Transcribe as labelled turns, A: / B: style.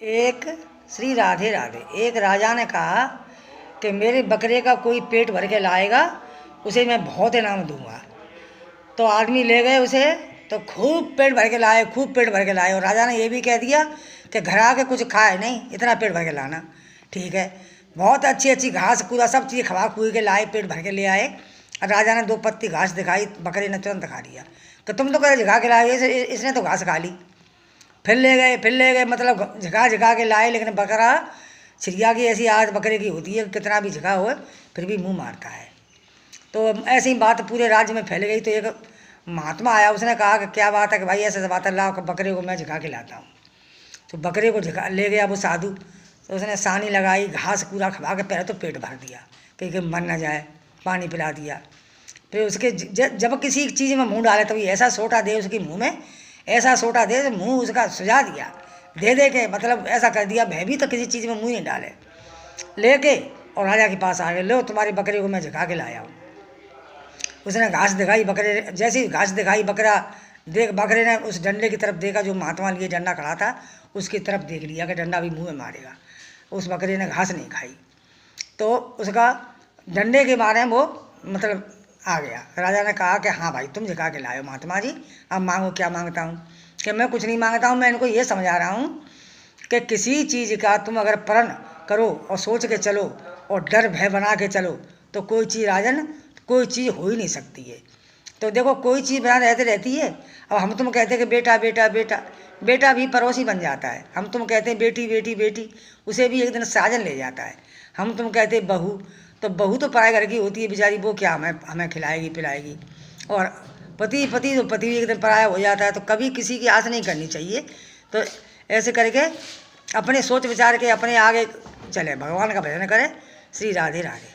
A: एक श्री राधे राधे। एक राजा ने कहा कि मेरे बकरे का कोई पेट भर के लाएगा उसे मैं बहुत इनाम दूंगा। तो आदमी ले गए उसे, तो खूब पेट भर के लाए, खूब पेट भर के लाए। और राजा ने ये भी कह दिया कि घर आके कुछ खाए नहीं, इतना पेट भर के लाना। ठीक है, बहुत अच्छी अच्छी घास कूदा सब चीज़ खवा खूद के लाए, पेट भर के ले आए। और राजा ने 2 पत्ती घास दिखाई, बकरे ने तुरंत खा लिया कि तुम तो कह झिका के लाए, इसने तो घास खा ली। फिर ले गए, मतलब झिका झिका के लाए, लेकिन बकरा छिड़िया की ऐसी आदत बकरे की होती है, कितना भी झिका हो फिर भी मुंह मारता है। तो ऐसी बात पूरे राज्य में फैल गई। तो एक महात्मा आया, उसने कहा कि क्या बात है कि भाई ऐसे बात है, लाओ बकरे को मैं झिका के लाता हूँ। तो बकरे को झिका ले गया वो साधु। तो उसने सानी लगाई, घास पूरा खवा के पहले तो पेट भर दिया कि मर न जाए, पानी पिला दिया। फिर उसके जब किसी चीज़ में मुँह डाले तभी ऐसा सोटा दे उसके मुँह में, ऐसा सोटा दे तो मुँह उसका सुझा दिया, दे के मतलब ऐसा कर दिया, भय भी तो किसी चीज़ में मुँह नहीं डाले। लेके और राजा के पास आ गए, लो तुम्हारी बकरे को मैं झिका के लाया हूँ। उसने घास दिखाई, बकरे जैसी घास दिखाई, बकरे ने उस डंडे की तरफ देखा, जो महात्मा लिए डंडा खड़ा था उसकी तरफ देख लिया कि डंडा भी मुँह में मारेगा। उस बकरे ने घास नहीं खाई, तो उसका डंडे के बारे में वो मतलब आ गया। राजा ने कहा कि हाँ भाई तुम झिका के लाए हो महात्मा जी, अब मांगो। क्या मांगता हूँ? कि मैं कुछ नहीं मांगता हूँ, मैं इनको ये समझा रहा हूँ कि किसी चीज़ का तुम अगर प्रण करो और सोच के चलो और डर भय बना के चलो तो कोई चीज़ राजन, कोई चीज़ हो ही नहीं सकती है। तो देखो कोई चीज़ बना रहती है। अब हम तुम कहते हैं कि बेटा बेटा बेटा, बेटा भी पड़ोसी बन जाता है। हम तुम कहते हैं बेटी बेटी बेटी, उसे भी एक दिन साजन ले जाता है। हम तुम कहते हैं बहू, तो बहू तो पराए घर की होती है बेचारी, वो क्या हमें खिलाएगी पिलाएगी। और पति तो पति भी एक दिन पराया हो जाता है। तो कभी किसी की आस नहीं करनी चाहिए। तो ऐसे करके अपने सोच विचार के अपने आगे चले, भगवान का भजन करें। श्री राधे राधे।